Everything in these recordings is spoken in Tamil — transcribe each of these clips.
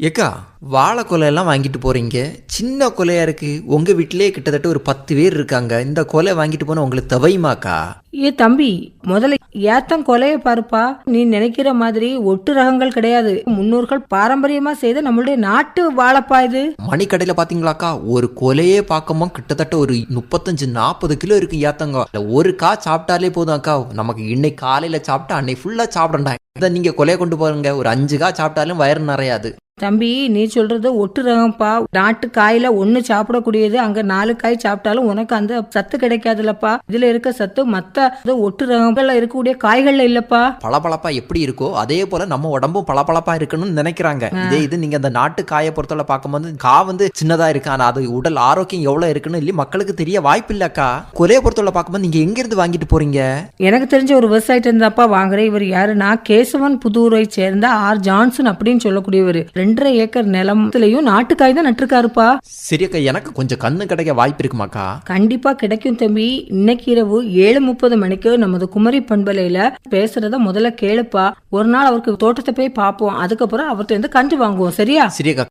ஏக்கா, வாழை கொலையெல்லாம் வாங்கிட்டு போகிறீங்க, சின்ன கொலையாக இருக்குது. உங்கள் வீட்டிலே கிட்டத்தட்ட ஒரு 10 பேர் இருக்காங்க. இந்த கொலை வாங்கிட்டு போனால் உங்களுக்கு தவையுமாக்கா? ஏ தம்பி, முதல்ல ஏத்தம் கொலைய பாருப்பா. நீ நினைக்கிற மாதிரி ஒட்டு ரகங்கள் கிடையாது. முன்னோர்கள் பாரம்பரியமா செய்த நம்மளுடைய நாட்டு வாழைப்பா இது. மணிக்கடையில் பார்த்தீங்களாக்கா, ஒரு கொலையே பார்க்கும்போது கிட்டத்தட்ட ஒரு 35-40 கிலோ இருக்கு ஏத்தங்க. ஒரு கா சாப்பிட்டாலே போதும் அக்கா. நமக்கு இன்னைக்கு காலையில் சாப்பிட்டா அன்னைக்கு ஃபுல்லாக சாப்பிடண்டா. இதை நீங்கள் கொலையை கொண்டு போகிறீங்க, ஒரு 5 கா சாப்பிட்டாலும் வயிறு நிறையாது. தம்பி, நீ சொல்றது ஒட்டு ரகம்ப்பா. நாட்டு காயில ஒண்ணு சாப்பிடக்கூடியது, அங்க 4 காய் சாப்பிட்டாலும் உனக்கு அந்த சத்து கிடைக்காதுல்லப்பா. இதுல இருக்க சத்து மத்த ஒட்டு ரகங்கள்ல இருக்கக்கூடிய காய்கள்ல இல்லப்பா. பளபளப்பா எப்படி இருக்கோ அதே போல நம்ம உடம்பும் பளபளப்பா இருக்கணும்னு நினைக்கிறாங்க. இதே இது நீங்க அந்த நாட்டு காயை பொறுத்தவரை பார்க்கும்போது கா சின்னதா இருக்கு, ஆனா அது உடல் ஆரோக்கியம் எவ்வளவு இருக்குன்னு இல்லையே மக்களுக்கு தெரிய வாய்ப்பு இல்லக்கா. கொலையை பொறுத்தவரை பார்க்கும்போது நீங்க எங்க இருந்து வாங்கிட்டு போறீங்க? எனக்கு தெரிஞ்ச ஒரு விவசாயிட்ட இருந்தாப்பா வாங்குறேன். இவர் யாருன்னா கேசவன் புதூரை சேர்ந்த ஆர் ஜான்சன் அப்படின்னு சொல்லக்கூடியவர். 2.5 ஏக்கர் நிலத்திலையும் நாட்டுக்காய் தான் நட்டுருக்காருப்பா. சரியக்கா, எனக்கு கொஞ்சம் கண்ணு கிடைக்க வாய்ப்பு இருக்குமாக்கா? கண்டிப்பா கிடைக்கும் தம்பி. இன்னைக்கு இரவு 7:30 மணிக்கு நமது குமரி பண்பலையில பேசுறத முதல்ல கேளுப்பா. ஒரு நாள் அவருக்கு தோட்டத்தை போய் பார்ப்போம், அதுக்கப்புறம் அவர்கிட்ட இருந்து கன்று வாங்குவோம். சரியா? சரியக்கா.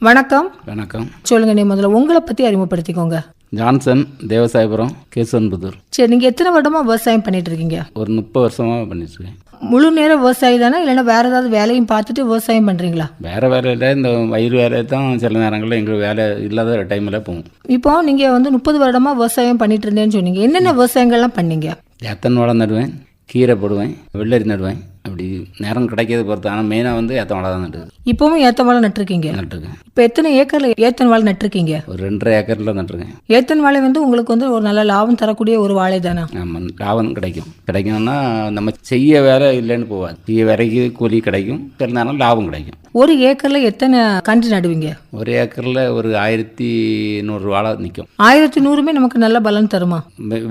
வணக்கம். வணக்கம். சொல்லுங்க, நீ முதல்ல உங்களை பத்தி அறிமுகப்படுத்திக்கோங்க. ஜான்சன், தேவசாயபுரம், கேசவன்புதூர். சரி, நீங்க எத்தனை வருடமா விவசாயம் பண்ணிட்டு இருக்கீங்க? ஒரு 30 வருஷமா பண்ணிட்டு இருக்கேன். முழு நேர விவசாயி தானே, இல்லைன்னா வேற ஏதாவது வேலையும் பார்த்துட்டு விவசாயம் பண்றீங்களா? வேற வேலையில் இந்த வயிறு வேலையை தான் சில நேரங்களில் எங்களுக்கு வேலை இல்லாத டைமில் போவோம். இப்போ நீங்க 30 வருடமா விவசாயம் பண்ணிட்டு இருந்தேன்னு சொன்னீங்க. என்னென்ன விவசாயங்கள்லாம் பண்ணீங்க? ஏத்தன் வாழை நடுவேன், கீரை போடுவேன், வெள்ளரி நடுவேன். அப்படி நேரம் கிடைக்கிறது பொறுத்து. ஆனால் மெயினாக ஏத்தன் வாழை தான் நட்டுது. இப்பவும் ஏத்தன் வாழை நட்டுருக்கீங்க? நட்டுருக்கேன். இப்போ எத்தனை ஏக்கர்ல ஏத்தன் வாழை நட்டுருக்கீங்க? ஒரு 2.5 ஏக்கரில் நட்டுருக்கேன். ஏத்தன் வாழை உங்களுக்கு ஒரு நல்ல லாபம் தரக்கூடிய ஒரு வாழை தானே? ஆமாம், லாபம் கிடைக்கும்னா நம்ம செய்ய வேலை இல்லைன்னு போவாது. செய்ய வேலைக்கு கூலி கிடைக்கும், சில நேரம் லாபம் கிடைக்கும். ஒரு ஏக்கர்ல எத்தனை கன்று நடுவீங்க? ஒரு ஏக்கரில் ஒரு 1100 வாழை நிற்கும். 1100மே நமக்கு நல்ல பலன் தருமா?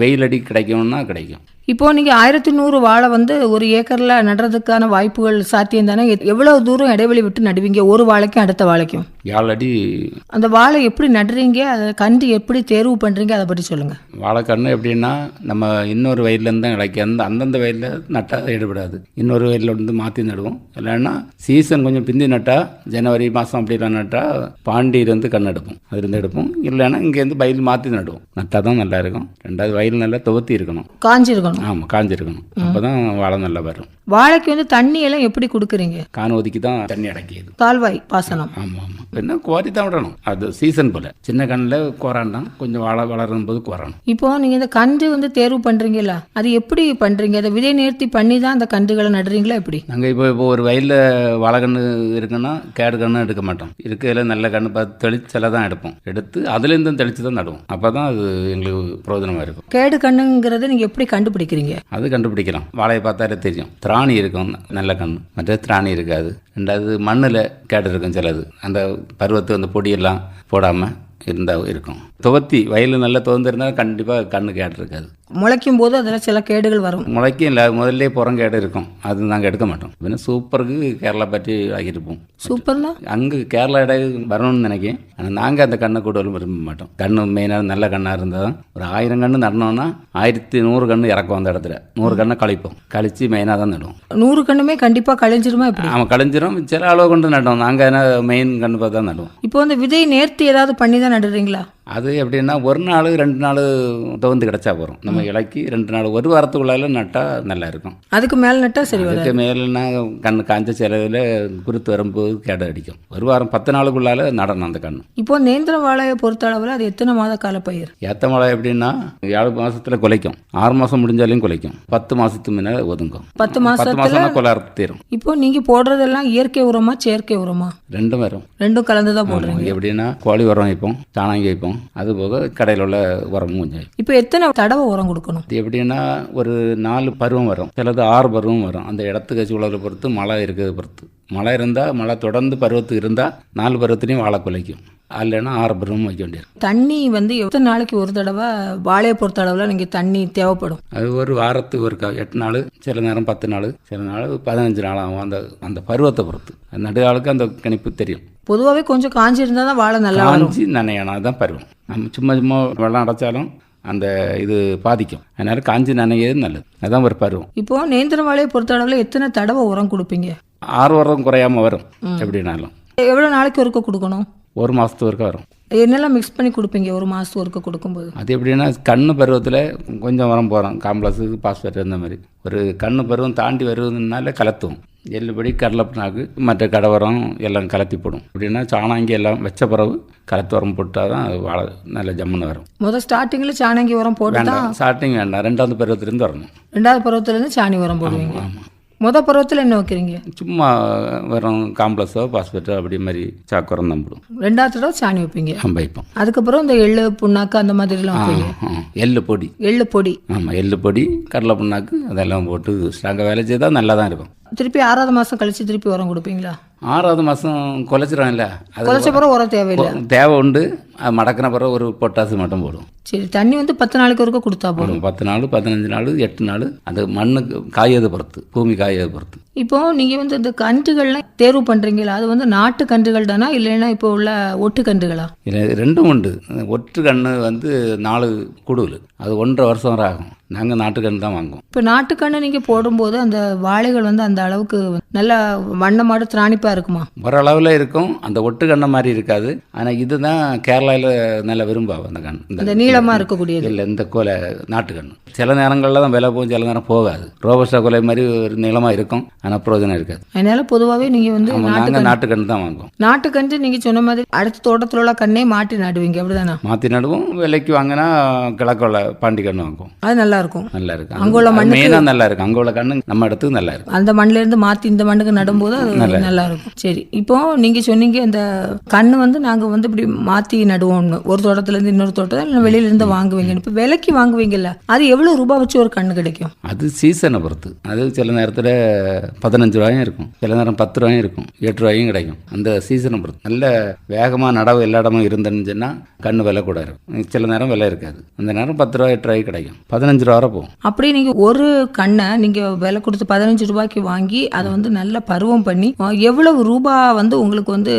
வெயில் அடி கிடைக்கும்னா கிடைக்கும். இப்போ நீங்க 1100 வாழை ஒரு ஏக்கர்ல நடுறதுக்கான வாய்ப்புகள் சாத்தியம் தானே? எவ்வளவு தூரம் இடைவெளி விட்டு நடுவீங்க ஒரு வாழைக்கும் அடுத்த வாழைக்கும்? 7 அடி. அந்த வாழை எப்படி நடுறீங்க, அதை கன்று எப்படி தேர்வு பண்றீங்க, அதை பற்றி சொல்லுங்க. வாழைக்கன்று எப்படின்னா, நம்ம இன்னொரு வயல்லேருந்து தான் கிடைக்கும். அந்தந்த வயலில் நட்டால் ஈடுபடாது. இன்னொரு வயலில் வந்து மாற்றி நடுவோம். இல்லைன்னா சீசன் கொஞ்சம் பிந்தி நட்டால், ஜனவரி மாதம் அப்படிலாம் நட்டால் பாண்டியிலேருந்து கன்று எடுப்போம், அதுலேருந்து எடுப்போம். இல்லைன்னா இங்கேருந்து வயல் மாற்றி நடுவோம். நட்டால் தான் நல்லா இருக்கும். 2வது வயல் நல்லா துவத்தி இருக்கணும், காஞ்சிருக்கணும். ஆமாம், காஞ்சிருக்கணும். அப்போ தான் வாழை நல்லா வரும். வாழைக்கு தண்ணி எல்லாம் எப்படி கொடுக்குறீங்க? கான் ஒதுக்கி தான் தண்ணி அடைக்கிது. கால்வாய் பாசனம். ஆமாம் ஆமாம். என்ன கோரி தான் விடணும். அது சீசன் போல். சின்ன கண்ணில் கோரான் தான், கொஞ்சம் வாழை வளரும் போது கோரணும். இப்போ நீங்கள் இந்த கன்று தேர்வு பண்ணுறீங்களா, அது எப்படி பண்ணுறீங்க? அதை விதை நேர்த்தி பண்ணி தான் அந்த கன்றுகளை நடுறீங்களா எப்படி? நாங்கள் இப்போ ஒரு வயலில் வாழை கன்று இருக்குன்னா கேடு கன்று எடுக்க மாட்டோம். இருக்கிறதுல நல்ல கன்று பார்த்து தெளிச்சல தான் எடுப்போம். எடுத்து அதுலேருந்து தெளித்து தான் நடுவோம். அப்போ தான் அது எங்களுக்கு பிரயோஜனமாக இருக்கும். கேடு கண்ணுங்கிறத நீங்கள் எப்படி கண்டுபிடிக்கிறீங்க? அது கண்டுபிடிக்கலாம். வாழையை பார்த்தாலே தெரியும். திராணி இருக்கும் நல்ல கன்று, மற்ற திராணி இருக்காது. 2வது மண்ணில் கேடு இருக்கும் சிலது. அந்த பருவத்து அந்த பொடியெல்லாம் போடாமல் இருந்தால் இருக்கும். துவத்தி வயலில் நல்லா துவந்திருந்தால் கண்டிப்பாக கண்ணு கேடு இருக்காது. முளைக்கும் போது அதில் சில கேடுகள் வரும். முளைக்கும் இல்லை, முதல்ல புறங்கேடு இருக்கும். அது நாங்கள் எடுக்க மாட்டோம். பின்ன சூப்பருக்கு கேரளா பற்றி ஆகியிருப்போம். சூப்பர்னா அங்கே கேரளா இடம் வரணும்னு நினைக்கிறேன். ஆனால் நாங்கள் அந்த கண்ணை கூடலும் விரும்ப மாட்டோம். கண்ணு மெயினாக நல்ல கண்ணாக இருந்தால் தான். ஒரு 1000 கன்று நடனோன்னா 1100 கன்று இறக்கும். அந்த இடத்துல 100 கண்ணை கழிப்போம். கழித்து மெயினாக தான் நடுவோம். 100 கண்ணுமே கண்டிப்பாக கழிஞ்சிருமா எப்படி? ஆமாம், கழிஞ்சிரும். சில அளவு கொண்டு நடுவோம். நாங்கள் என்ன மெயின் கன்று பார்த்து தான் நடுவோம். இப்போ அந்த விதை நேர்த்தி ஏதாவது பண்ணி தான் நடுறீங்களா? அது எப்படின்னா, 1 நாள் 2 நாள் துவந்து கிடச்சா போகிறோம். நம்ம இலக்கி 2 நாள், ஒரு வாரத்துக்குள்ளால நட்டால் நல்லா இருக்கும். அதுக்கு மேலே நட்டால் சரி வரும். அதுக்கு மேலேனா கண்ணு காய்ச்ச செலவில் குருத்து வரும்போது கேடு அடிக்கும். ஒரு வாரம் 10 நாளுக்குள்ளால நடணும் அந்த கண்ணு. இப்போ நேந்திர வாழையை பொறுத்த அளவில் அது எத்தனை மாத கால பயிர்? ஏத்த வாழை எப்படின்னா 7 மாதத்தில் குலைக்கும். 6 மாதம் முடிஞ்சாலையும் குலைக்கும். 10 மாதத்துக்கு முன்னே ஒதுங்கும். 10 மாதம் கொலாறு தீரும். இப்போ நீங்கள் போடுறதெல்லாம் இயற்கை உரமா செயற்கை உரமா? ரெண்டும் வரும். ரெண்டும் கலந்து தான் போடுறீங்க. எப்படின்னா கோழி உரம் வைப்போம், சாணாங்கி வைப்போம். அது போக கடையில் உள்ள உரமும் கொஞ்சம். இப்போ எத்தனை தடவை உரம் கொடுக்கணும்? இது எப்படின்னா, ஒரு 4 பருவம் வரும், சிலது 6 பருவம் வரும். அந்த இடத்துக்கு சூழலை பொறுத்து, மழை இருக்கிறத பொறுத்து. மழை இருந்தால், மழை தொடர்ந்து பருவத்துக்கு இருந்தால் 4 பருவத்துலையும் வாழை குலைக்கும். இல்லைன்னா 6 பருவம் வைக்க வேண்டியிருக்கும். தண்ணி எத்தனை நாளைக்கு ஒரு தடவை வாழையை பொறுத்த அளவில் நீங்கள் தண்ணி தேவைப்படும்? அது ஒரு வாரத்துக்கு ஒரு 8 நாள், சில நேரம் 10 நாள், சில நாள் 15 நாள் ஆகும். அந்த பருவத்தை பொறுத்து. நடுகாலுக்கு அந்த கணிப்பு தெரியும். பொதுவாகவே கொஞ்சம் காஞ்சி இருந்தால் தான் வாழை நல்லா காஞ்சி நனையணும். அதுதான் பருவம். நம்ம சும்மா வெள்ளம் அடைச்சாலும் அந்த இது பாதிக்கும். அதனால காஞ்சி நனைகிறது நல்லது. அதான் ஒரு பருவம். இப்போ நேந்திரம் வாழையை பொறுத்த அளவில் எத்தனை தடவை உரம் கொடுப்பீங்க? 6 வாரம் குறையாமல் வரும். எப்படினாலும் எவ்வளோ நாளைக்கு ஒருக்க கொடுக்கணும்? 1 மாதத்து வரைக்கும் வரும். என்னெல்லாம் மிக்ஸ் பண்ணி கொடுப்பீங்க ஒரு மாதத்துக்கு ஒருக்க கொடுக்கும்போது? அது எப்படின்னா கண்ணு பருவத்தில் கொஞ்சம் உரம் போகிறோம், காம்ப்ளெக்ஸு பாஸ்பேட் அந்த மாதிரி. ஒரு கண்ணு பருவம் தாண்டி வருவதுனால கலத்துவோம். எள்ளுபடி கடலைப்புண்ணாக்கு மற்ற கடவரம் எல்லாம் கலத்தி போடும். எப்படின்னா சாணாங்கி எல்லாம் வச்ச பிறகு கலத்து உரம் போட்டால் தான் அது வாழை நல்ல ஜம்முன்னு வரும். முதல் ஸ்டார்டிங்கில் சாணங்கி உரம் போட்டு தான்? வேண்டாம், ஸ்டார்டிங் வேண்டாம், 2வது பருவத்திலேருந்து வரணும். 2வது பருவத்திலேருந்து சாணி உரம் போடுவீங்க? ஆமாம். முதல் பருவத்தில் என்ன வைக்கிறீங்க? சும்மா வெறும் காம்ப்ளெக்ஸோ பாஸ்பேட்டோ அப்படி மாதிரி சாக்குரம் தான் போடும். 2வது தடவை சாணி வைப்பீங்க? வைப்போம். அதுக்கப்புறம் இந்த எள்ளு புண்ணாக்கு அந்த மாதிரிலாம் வைப்பீங்க? எள்ளு பொடி. எள்ளு பொடி. ஆமாம், எள்ளு பொடி, கடலை புண்ணாக்கு அதெல்லாம் போட்டு ஸ்ட்ராங்காக வேலை செய்தால் நல்லா தான் இருக்கும். திருப்பி 6வது மாதம் கழிச்சு திருப்பி உரம் கொடுப்பீங்களா? 6வது மாதம் குலைச்சிடும்ல, அது குறைச்ச பிறகு உரம் தேவையில்லை? தேவை உண்டு. அது மடக்கின பிறகு ஒரு பொட்டாசு மட்டும் போடும். சரி, தண்ணி வந்து 10 நாளைக்கு ஒருக்க கொடுத்தா போடும்? 10 நாள், 15 நாள், 8 நாள். அது மண்ணுக்கு காயது பொறுத்து, பூமி காயது பொறுத்து. இப்போ நீங்கள் வந்து இந்த கன்றுகள்லாம் தேர்வு பண்ணுறீங்களா? அது வந்து நாட்டு கன்றுகள் தானா இல்லைன்னா இப்போ உள்ள ஒட்டு கன்றுகளா? இல்லை, ரெண்டும் உண்டு. ஒட்டு கன்று வந்து 4 குடுவில், அது 1.5 வருஷம் வரை ஆகும். நாங்கள் நாட்டுக்கன்று தான் வாங்குவோம். இப்போ நாட்டுக்கன்று நீங்கள் போடும்போது அந்த வாழைகள் வந்து அந்த அளவுக்கு நல்லா வண்ணமாடு திராணிப்பாக இருக்குமா? ஓரளவில் இருக்கும். அந்த ஒட்டு கண்ணை மாதிரி இருக்காது. ஆனால் இதுதான் கேரளாவில் நல்லா விரும்பாவும் அந்த கண். இந்த நீளமாக இருக்கக்கூடியது இல்லை, இந்த கொலை நாட்டுக்கன்று சில நேரங்களில் தான் விலை போகும், சில நேரம் போகாது. ரோபஸ்டா கொலை மாதிரி ஒரு நீளமாக இருக்கும், ஆனால் பிரயோஜனம் இருக்காது. அதனால பொதுவாகவே நீங்கள் வந்து நாங்கள் நாட்டுக்கன்று தான் வாங்குவோம். நாட்டுக்கன்று நீங்கள் சொன்ன மாதிரி அடுத்த தோட்டத்தில் உள்ள கண்ணே மாட்டி நடுவீங்க, அப்படிதானே? மாற்றி நடுவோம். விலைக்கு வாங்கினா கிழக்குள்ள பாண்டி கன்று வாங்குவோம். அது நல்லா இருக்கும். நல்லா இருக்கும். அங்கே உள்ள மண்ணு மெயினாக நல்லா இருக்கும். அங்கே உள்ள கண்ணு நம்ம இடத்துக்கு நல்லா இருக்கும். அந்த மண்ணில இருந்து மாற்றி இந்த மண்ணுக்கு நடும்போது அது நல்லா இருக்கும். சரி, இப்போ நீங்கள் சொன்னீங்க இந்த கண்ணு வந்து நாங்கள் வந்து இப்படி மாற்றி நடுவோம்னு, ஒரு தோட்டத்துலேருந்து இன்னொரு தோட்டத்தில் இல்லை வெளியிலேருந்து வாங்குவீங்க. இப்போ விலைக்கு வாங்குவீங்கல்ல, அது எவ்வளோ ரூபாய் வச்சு ஒரு கண்ணு கிடைக்கும்? அது சீசனை பொறுத்து. அது சில நேரத்தில் 15 ரூபாயும் இருக்கும், சில நேரம் 10 ரூபாயும் இருக்கும், 8 ரூபாயும் கிடைக்கும். அந்த சீசனை பொறுத்து. நல்ல வேகமாக நடவு எல்லா இடமும் இருந்துன்னு சொன்னால் கண்ணு விலை கூட இருக்கும். சில நேரம் விலை இருக்காது. அந்த நேரம் 10 ரூபா 8 ரூபாய்க்கு கிடைக்கும். 15 ரூபா வரை போகும். அப்படி நீங்கள் ஒரு கண்ணை நீங்கள் விலை கொடுத்து 15 ரூபாய்க்கு வாங்கி அதை வந்து நல்ல பருவம் பண்ணி எவ்வளவு ரூபாய் வந்து உங்களுக்கு வந்து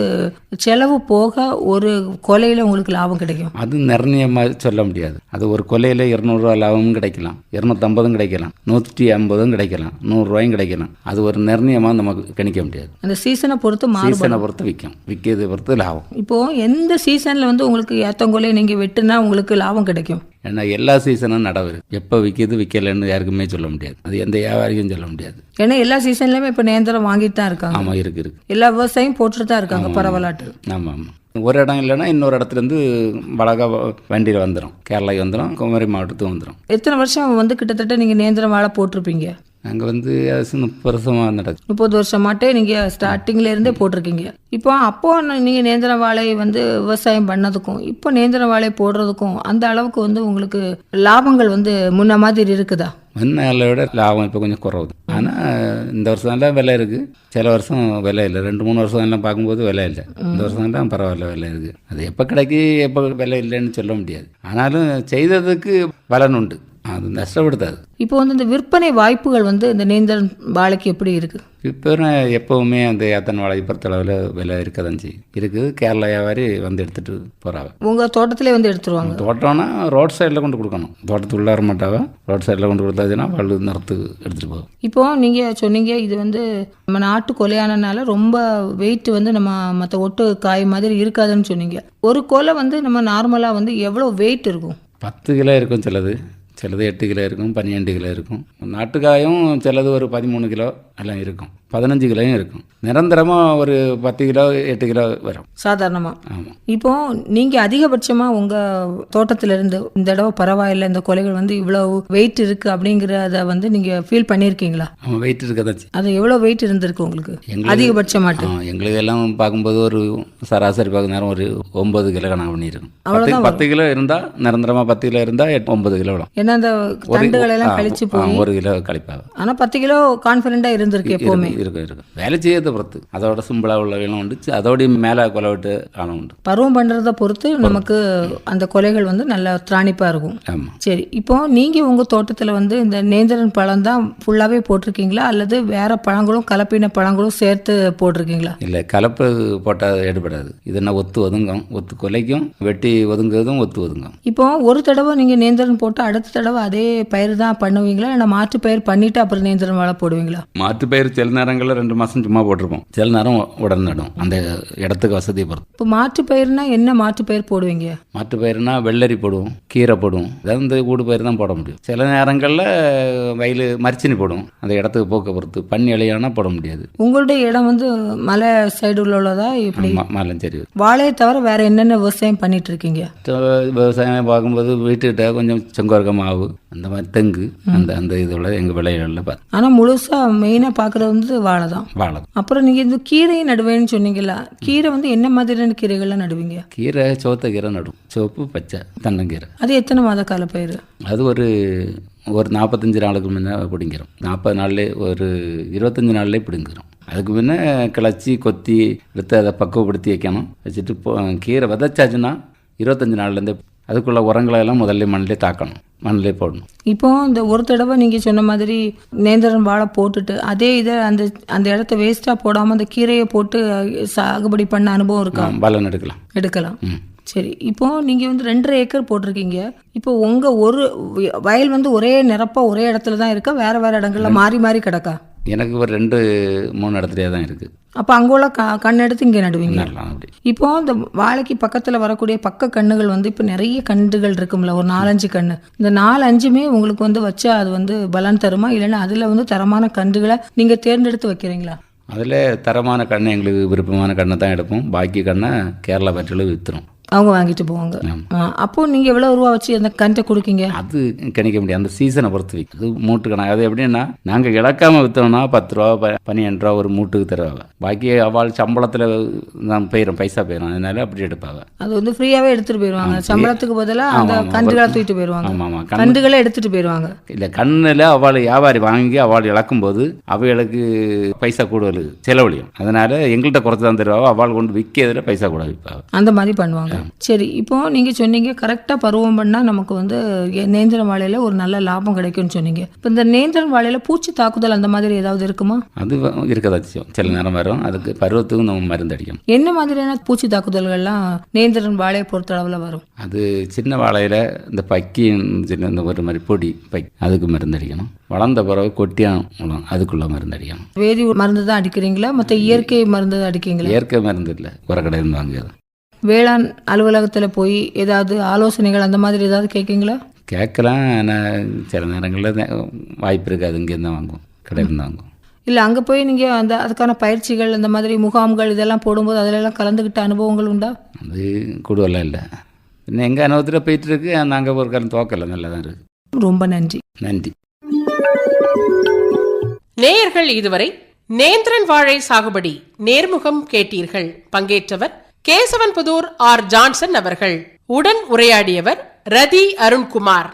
செலவு போக ஒரு கொலையில் உங்களுக்கு லாபம் கிடைக்கும்? அது நிர்ணயமாக சொல்ல முடியாது. அது ஒரு கொலையில் 200 ரூபா லாபமும் கிடைக்கலாம், 250 கிடைக்கலாம், 150 கிடைக்கலாம், 100 ரூபாயும் கிடைக்கலாம். அது ஒரு நிர்ணயமாக நமக்கு கணிக்க முடியாது. அந்த சீசனை பொறுத்து சீசனை பொறுத்து விற்கும், விற்கிறதை பொறுத்து லாபம். இப்போ எந்த சீசனில் வந்து உங்களுக்கு ஏத்தங்கொலையை நீங்கள் வெட்டுனா உங்களுக்கு லாபம் கிடைக்கும்? ஏன்னா எல்லா சீசனும் நடவு இருக்கு. எப்போ விற்கிது விற்கலன்னு யாருக்குமே சொல்ல முடியாது. அது எந்த வியாபாரிக்கும் சொல்ல முடியாது. ஏன்னா எல்லா சீசன்லையுமே இப்போ நேந்திரம் வாங்கிட்டு தான் இருக்காங்க. ஆமாம், இருக்கு. எல்லா விவசாயம் போட்டுட்டு தான் இருக்காங்க பரவலாட்டு. ஆமாம். ஒரு இடம் இல்லைன்னா இன்னொரு இடத்துலேருந்து வடகா வண்டியில் வந்துடும், கேரளாவுக்கு வந்துடும், குமரி மாவட்டத்துக்கு வந்துடும். எத்தனை வருஷம் வந்து கிட்டத்தட்ட நீங்கள் நேந்திரம் வாழை போட்டிருப்பீங்க? நாங்கள் வந்து 30 வருஷமாக நடக்கும். 30 வருஷமாட்டே நீங்கள் ஸ்டார்டிங்ல இருந்தே போட்டிருக்கீங்க. அப்போ நீங்கள் நேந்திர வாழை வந்து விவசாயம் பண்ணதுக்கும் இப்போ நேந்திர வாழை போடுறதுக்கும் அந்த அளவுக்கு வந்து உங்களுக்கு லாபங்கள் வந்து முன்ன மாதிரி இருக்குதா? முன்னால விட லாபம் இப்போ கொஞ்சம் குறவுது. ஆனால் இந்த வருஷம் எல்லாம் விலை இருக்குது, சில வருஷம் விலை இல்லை. 2-3 வருஷம் எல்லாம் பார்க்கும்போது விலை இல்லை. இந்த வருஷம் எல்லாம் பரவாயில்ல விலை இருக்குது. அது எப்போ கிடைக்கி எப்போ விலை இல்லைன்னு சொல்ல முடியாது. ஆனாலும் செய்ததுக்கு பலன் உண்டு, அது நஷ்டப்படுத்தாது. இப்போ வந்து இந்த விற்பனை வாய்ப்புகள் வந்து இந்த நேந்திரன் வாழைக்கு எப்படி இருக்குது? இப்போ எப்போவுமே அந்த ஏத்தன் வாழை பொறுத்தளவில் விலை இருக்க தான் செய்யும். இருக்குது. கேரளா வியாபாரி வந்து எடுத்துகிட்டு போகிறாங்க. உங்கள் தோட்டத்திலே வந்து எடுத்துருவாங்க? தோட்டம்னா ரோட் சைடில் கொண்டு கொடுக்கணும், தோட்டத்துக்குள்ள வர மாட்டாங்க. ரோட் சைடில் கொண்டு கொடுத்தாச்சுன்னா வலு நிறத்துக்கு எடுத்துகிட்டு போகும். இப்போ நீங்கள் சொன்னீங்க இது வந்து நம்ம நாட்டு கொலையானனால ரொம்ப வெயிட் வந்து நம்ம மற்ற ஒட்டு காய் மாதிரி இருக்காதுன்னு சொன்னீங்க. ஒரு கொலை வந்து நம்ம நார்மலாக வந்து எவ்வளோ வெயிட் இருக்கும்? 10 கிலோ இருக்கும், சிலது 8 கிலோ இருக்கும், 12 கிலோ இருக்கும். நாட்டுக்காயும் சிலது ஒரு 13 கிலோ எல்லாம் இருக்கும், 15 கிலோயும் இருக்கும். நிரந்தரமாக ஒரு 10 கிலோ 8 கிலோ வரும் சாதாரணமாக. ஆமாம். இப்போ நீங்கள் அதிகபட்சமாக உங்கள் தோட்டத்திலிருந்து இந்த தடவை பரவாயில்லை, இந்த கொலைகள் வந்து இவ்வளோ வெயிட் இருக்குது அப்படிங்கிறத வந்து நீங்கள் ஃபீல் பண்ணியிருக்கீங்களா? ஆமாம், வெயிட் இருக்கதாச்சு. அது எவ்வளோ வெயிட் இருந்திருக்கு உங்களுக்கு அதிகபட்சமாட்டு? எங்களுக்கு எல்லாம் பார்க்கும்போது ஒரு சராசரி பார்க்க நேரம் ஒரு 9 கிலோ கணக்கு பண்ணியிருக்கும். 10 கிலோ இருந்தால் நிரந்தரமாக 10 கிலோ இருந்தால் 9 கிலோ விடும். ஏன்னா அந்த தண்டுகள் எல்லாம் கழிச்சு போய் 1 கிலோ கழிப்பாங்க. ஆனால் 10 கிலோ கான்ஃபிடென்ட்டாக இருந்திருக்கு எப்போவுமே? இருக்கும். வேலை செய்யறதை பொறுத்து அதோட சிம்பிளாக உள்ள வேணும் உண்டு, அதோடய மேலே கொலை விட்டு காலம் உண்டு. பருவம் பண்ணுறதை பொறுத்து நமக்கு அந்த கொலைகள் வந்து நல்ல திராணிப்பாக இருக்கும். ஆமாம். சரி, இப்போ நீங்கள் உங்கள் தோட்டத்தில் வந்து இந்த நேந்திரன் பழம் தான் ஃபுல்லாகவே போட்டிருக்கீங்களா அல்லது வேற பழங்களும் கலப்பின பழங்களும் சேர்த்து போட்டிருக்கீங்களா? இல்லை, கலப்பு போட்டால் எடுபடாது. இது என்ன ஒத்து ஒதுங்கும், ஒத்து கொலைக்கும், வெட்டி ஒதுங்குறதும் ஒத்து ஒதுங்கும். இப்போ ஒரு தடவை நீங்கள் நேந்திரன் போட்டு அடுத்த தடவை அதே பயிர் தான் பண்ணுவீங்களா இல்லை மாற்று பயிர் பண்ணிட்டு அப்புறம் நேந்திரன் வாழை போடுவீங்களா? மாற்று பயிர் சில நேரங்களில் 2 மாதம் சும்மா போட்டிருப்போம், சில நேரம் உடனே நடும், அந்த இடத்துக்கு வசதியை பொறுத்து. இப்போ மாற்று பயிர்னா என்ன மாற்று பயிர் போடுவீங்க? மாற்று பயிர்னா வெள்ளரி போடுவோம், கீரை போடுவோம், அதாவது இந்த ஊடு பயிர் தான் போட முடியும். சில நேரங்களில் வயல் மரிச்சினி போடுவோம், அந்த இடத்துக்கு போக்க பொறுத்து. பண்ணி இலையானா போட முடியாது. உங்களுடைய இடம் வந்து மலை சைடு உள்ளதா? இப்படி மலம் சரி. வாழையை தவிர வேற என்னென்ன விவசாயம் பண்ணிட்டு இருக்கீங்க? விவசாயம் பார்க்கும்போது வீட்டுக்கிட்ட கொஞ்சம் செங்கோரக மாவு, அந்த மாதிரி தெங்கு, அந்த இதோட எங்கள் விளையாடல பார்த்து. ஆனால் முழுசாக மெயினாக பார்க்குறது வந்து வாழை தான். வாழை. அப்புறம் நீங்கள் இந்த கீரையை நடுவேன்னு சொன்னீங்களா? கீரை வந்து என்ன மாதிரியான கீரைகள்லாம் நடுவீங்க? கீரை சோத்த கீரை நடும், சிவப்பு பச்சை தென்னங்கீரை. அது எத்தனை மாத கால பயிர்? அது ஒரு 45 நாளுக்கு முன்னே பிடிங்கிறோம். 40 நாள்லேயே ஒரு 25 நாள்லேயே பிடுங்குறோம். அதுக்கு முன்னே கிளச்சி கொத்தி எடுத்து அதை பக்குவப்படுத்தி வைக்கணும். வச்சுட்டு கீரை விதைச்சாச்சுன்னா 25 நாள்லேருந்து அதுக்குள்ள உரங்களை எல்லாம் முதல்ல மண்ணிலே தாக்கணும், மண்ணிலே போடணும். இப்போ இந்த ஒரு தடவை நீங்கள் சொன்ன மாதிரி நேந்திரன் வாழை போட்டுட்டு அதே இதை அந்த இடத்த வேஸ்ட்டாக போடாமல் அந்த கீரையை போட்டு சாகுபடி பண்ண அனுபவம் இருக்கா? பலன் எடுக்கலாம். சரி, இப்போ நீங்கள் வந்து 2.5 ஏக்கர் போட்டிருக்கீங்க. இப்போ உங்கள் ஒரு வயல் வந்து ஒரே நிரப்பாக ஒரே இடத்துல தான் இருக்கா, வேற வேற இடங்கள்ல மாறி மாறி கிடக்கா? எனக்கு ஒரு 2-3 இடத்துலயே தான் இருக்குது. அப்போ அங்கோல கண் எடுத்து இங்கே நடுவீங்க. அப்படி. இப்போ இந்த வாழைக்கு பக்கத்தில் வரக்கூடிய பக்க கண்ணுகள் வந்து இப்போ நிறைய கண்டுகள் இருக்கும்ல, ஒரு 4-5 கண்ணு. இந்த 4-5மே உங்களுக்கு வந்து வச்சா அது வந்து பலன் தருமா, இல்லைன்னா அதில் வந்து தரமான கண்டுகளை நீங்கள் தேர்ந்தெடுத்து வைக்கிறீங்களா? அதில் தரமான கண்ணை எங்களுக்கு விருப்பமான கண்ணை தான் எடுப்போம். பாக்கி கண்ணை கேரளா பற்றில விற்றுரும், அவங்க வாங்கிட்டு போவாங்க. அப்போ நீங்கள் எவ்வளோ ரூபா வச்சு அந்த கண்டை கொடுக்கீங்க? அது கணிக்க முடியாது, அந்த சீசனை பொறுத்து விற்கும். அது மூட்டு கணக்கு. அது எப்படின்னா நாங்கள் இழக்காமல் விற்றோம்னா 10 ரூபா 12 ரூபா ஒரு மூட்டுக்கு தருவாங்க. பாக்கி அவள் சம்பளத்தில் நான் பைசா போயிடும், அதனால அப்படி எடுப்பாங்க. அது வந்து ஃப்ரீயாகவே எடுத்துகிட்டு போயிடுவாங்க, சம்பளத்துக்கு பதிலாக அந்த கண்டுகளை தூக்கிட்டு போயிடுவாங்க. ஆமாம், கண்டுகளை எடுத்துகிட்டு போயிடுவாங்க. இல்லை, கண்ணில் அவள் வியாபாரி வாங்கி அவள் இழக்கும் போது அவைகளுக்கு பைசா கூடுதல் செலவழியும். அதனால எங்கள்கிட்ட குறைச்சி தான் தருவாங்க, அவள் கொண்டு விற்கிறதுல பைசா கூட விற்பாங்க. அந்த மாதிரி பண்ணுவாங்க. சரி, இப்போ நீங்கள் சொன்னீங்க கரெக்டாக பருவம் பண்ணால் நமக்கு வந்து நேந்திரன் வாழையில் ஒரு நல்ல லாபம் கிடைக்கும்னு சொன்னீங்க. இப்போ இந்த நேந்திரன் வாழையில் பூச்சி தாக்குதல் அந்த மாதிரி ஏதாவது இருக்குமா? அது இருக்கதாச்சும் சில நேரம் வரும். அதுக்கு பருவத்துக்கும் நம்ம மருந்து அடிக்கணும். என்ன மாதிரியான பூச்சி தாக்குதல்கள்லாம் நேந்திரன் வாழையை பொறுத்தளவில் வரும்? அது சின்ன வாழையில் இந்த பக்கி இந்த ஒரு மாதிரி பொடி அதுக்கு மருந்து அடிக்கணும். வளர்ந்த பிறகு கொட்டியான் அதுக்குள்ள மருந்து அடிக்கணும். வேதி மருந்து தான் அடிக்கிறீங்களா, மற்ற இயற்கை மருந்து தான் அடிக்கிறீங்களா? இயற்கை மருந்து இல்லை, உரக்கடையிலிருந்து வாங்கியது. வேளாண் அலுவலகத்தில் போய் ஏதாவது ஆலோசனைகள் அந்த மாதிரி ஏதாவது கேட்குங்களா? கேட்கலாம், ஆனால் சில நேரங்களில் வாய்ப்பு இருக்காது, இங்கேருந்து தான் வாங்குவோம், கடையிலேருந்து வாங்குவோம். இல்லை, அங்கே போய் நீங்கள் அதுக்கான பயிற்சிகள் அந்த மாதிரி முகாம்கள் இதெல்லாம் போடும்போது அதிலெல்லாம் கலந்துக்கிட்ட அனுபவங்கள் உண்டா? அது கூடுதலாக இல்லை. இன்னும் எங்கள் அனுபவத்தில் போயிட்டுருக்கு, நாங்கள் ஒரு காலம் துவக்கலை, நல்லா தான் இருக்குது. ரொம்ப நன்றி. நன்றி. நேயர்கள் இதுவரை நேந்திரன் வாழை சாகுபடி நேர்முகம் கேட்டீர்கள். பங்கேற்றவர் கேசவன்புதூர் ஆர். ஜான்சன் அவர்கள். உடன் உரையாடியவர் ரதி அருண்குமார்.